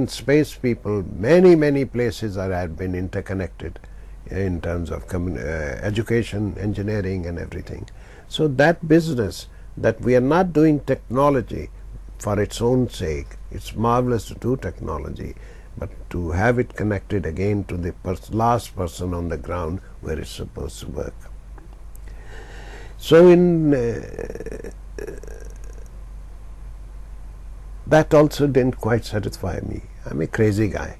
space people, many places have been interconnected in terms of education, engineering and everything. So that business, that we are not doing technology for its own sake. It's marvelous to do technology, but to have it connected again to the last person on the ground where it's supposed to work. So that also didn't quite satisfy me. I'm a crazy guy.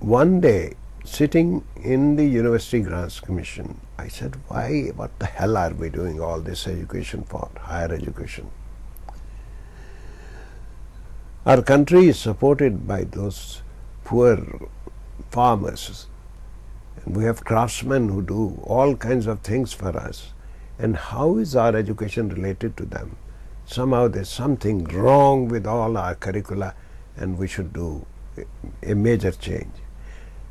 One day, sitting in the University Grants Commission, I said, what the hell are we doing all this education for, higher education? Our country is supported by those poor farmers, and we have craftsmen who do all kinds of things for us. And how is our education related to them? Somehow there's something wrong with all our curricula, and we should do a major change.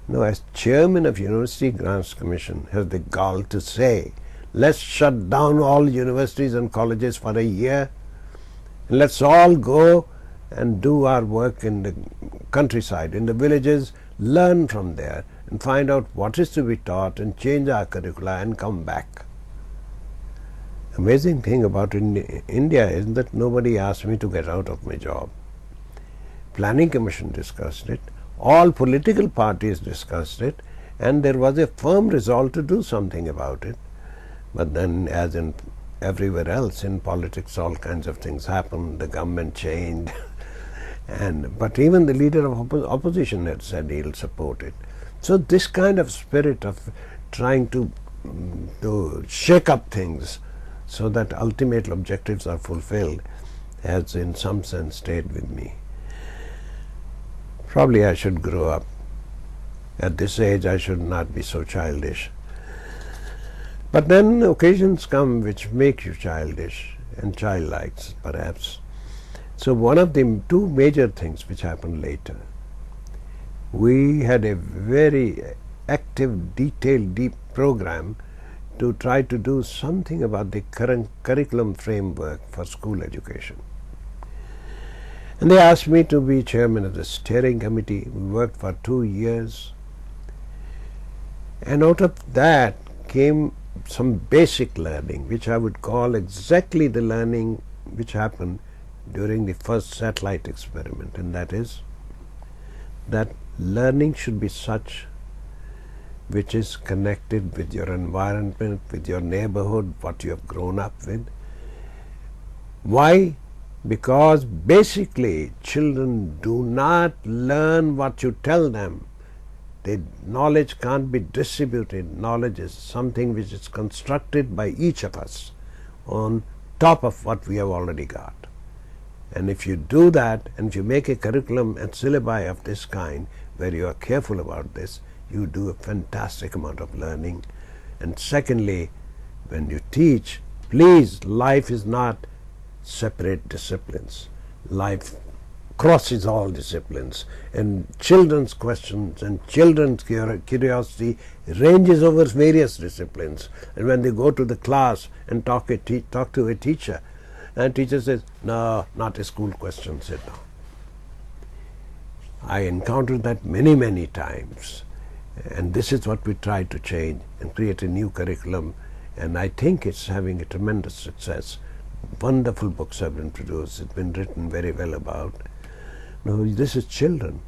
Now, as chairman of University Grants Commission, has the gall to say, let's shut down all universities and colleges for a year, and let's all go and do our work in the countryside, in the villages, learn from there, and find out what is to be taught, and change our curricula and come back. Amazing thing about India is that nobody asked me to get out of my job. Planning Commission discussed it, all political parties discussed it, and there was a firm resolve to do something about it. But then, as in everywhere else in politics, all kinds of things happened, the government changed, but even the leader of opposition had said he'll support it. So this kind of spirit of trying to shake up things so that ultimate objectives are fulfilled has in some sense stayed with me. Probably I should grow up. At this age I should not be so childish. But then occasions come which make you childish and childlike perhaps. So one of the two major things which happened later, we had a very active, detailed, deep program to try to do something about the current curriculum framework for school education. And they asked me to be chairman of the steering committee. We worked for 2 years. And out of that came some basic learning, which I would call exactly the learning which happened during the first satellite experiment, and that is that learning should be such which is connected with your environment, with your neighborhood, what you have grown up with. Why? Because basically children do not learn what you tell them. The knowledge can't be distributed. Knowledge is something which is constructed by each of us on top of what we have already got. And if you do that, and if you make a curriculum and syllabi of this kind, where you are careful about this, you do a fantastic amount of learning. And secondly, when you teach, please, life is not separate disciplines. Life crosses all disciplines, and children's questions and children's curiosity ranges over various disciplines. And when they go to the class and talk to a teacher, and teacher says, no, not a school question, sit down. I encountered that many times. And this is what we try to change and create a new curriculum. And I think it's having a tremendous success. Wonderful books have been produced. It's been written very well about. Now, this is children.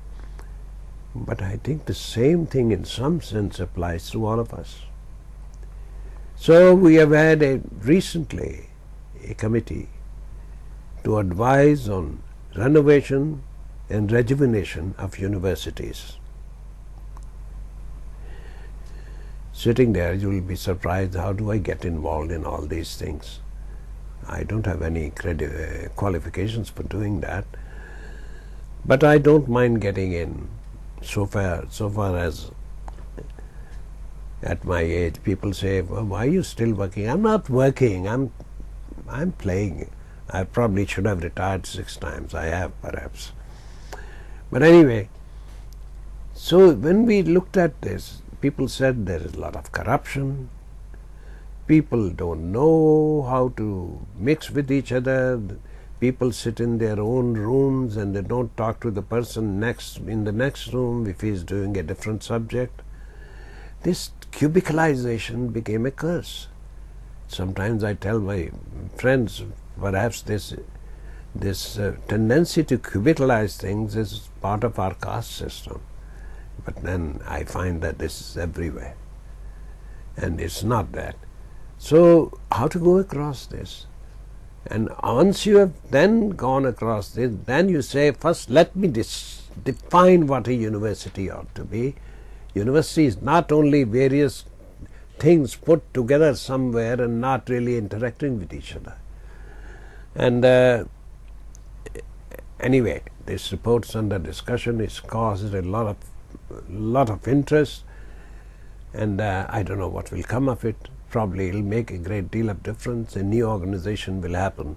But I think the same thing in some sense applies to all of us. So we have had recently a committee to advise on renovation and rejuvenation of universities. Sitting there, you will be surprised, how do I get involved in all these things? I don't have any qualifications for doing that, but I don't mind getting in. So far as at my age, people say, well, why are you still working? I'm not working, I'm playing. I probably should have retired 6 times. I have, perhaps. But anyway, so when we looked at this, people said there is a lot of corruption, people don't know how to mix with each other, people sit in their own rooms and they don't talk to the person in the next room if he is doing a different subject. This cubicalization became a curse. Sometimes I tell my friends, perhaps this tendency to cubicalize things is part of our caste system. But then I find that this is everywhere. And it's not that. So how to go across this? And once you have then gone across this, then you say, first let me define what a university ought to be. University is not only various things put together somewhere and not really interacting with each other. And anyway, this report's under discussion. It's caused a lot of interest, and I don't know what will come of it. Probably it'll make a great deal of difference. A new organization will happen.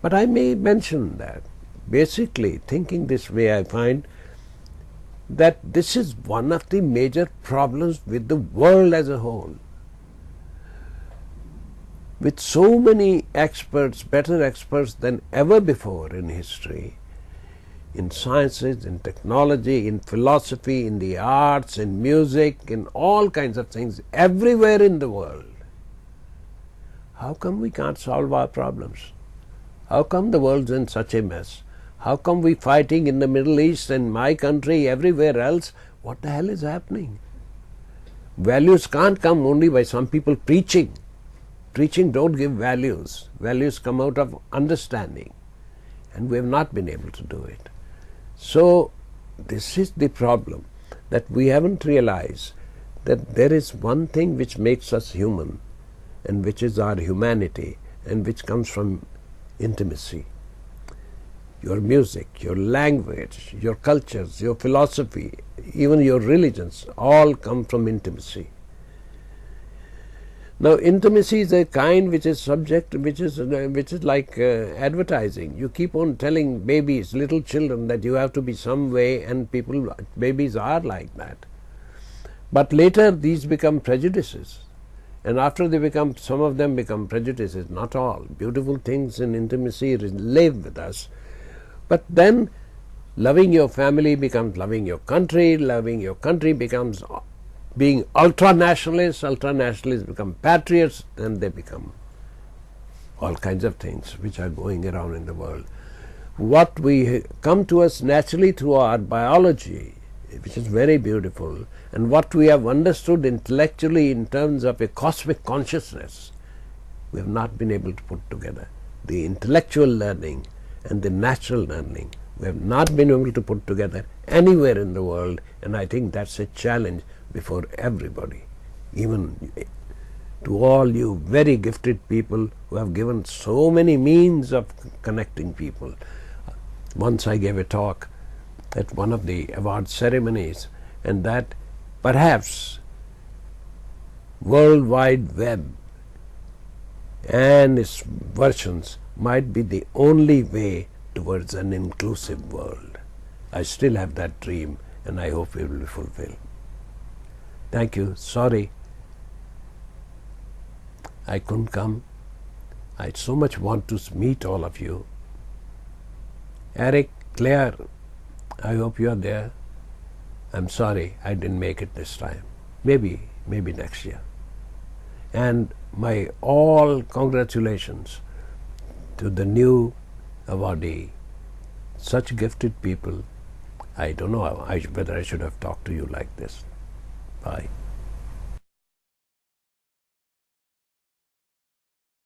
But I may mention that basically thinking this way, I find that this is one of the major problems with the world as a whole. With so many experts, better experts than ever before in history, in sciences, in technology, in philosophy, in the arts, in music, in all kinds of things, everywhere in the world. How come we can't solve our problems? How come the world's in such a mess? How come we fighting in the Middle East and my country, everywhere else? What the hell is happening? Values can't come only by some people preaching. Preaching don't give values. Values come out of understanding. And we have not been able to do it. So this is the problem, that we haven't realized that there is one thing which makes us human, and which is our humanity, and which comes from intimacy. Your music, your language, your cultures, your philosophy, even your religions, all come from intimacy. Now, intimacy is a kind which is subject, which is like advertising. You keep on telling babies, little children, that you have to be some way, and babies are like that. But later these become prejudices. And after they become, some of them become prejudices, not all. Beautiful things in intimacy live with us. But then loving your family becomes loving your country becomes being ultra-nationalists become patriots, and they become all kinds of things which are going around in the world. What we come to us naturally through our biology, which is very beautiful, and what we have understood intellectually in terms of a cosmic consciousness, we have not been able to put together. The intellectual learning and the natural learning, we have not been able to put together anywhere in the world, and I think that's a challenge before everybody, even to all you very gifted people who have given so many means of connecting people. Once I gave a talk at one of the award ceremonies, and that perhaps World Wide Web and its versions might be the only way towards an inclusive world. I still have that dream, and I hope it will be fulfilled. Thank you. Sorry I couldn't come. I so much want to meet all of you. Eric, Claire, I hope you are there. I'm sorry I didn't make it this time. Maybe next year. And my all congratulations to the new awardee. Such gifted people. I don't know whether I should have talked to you like this. Bye.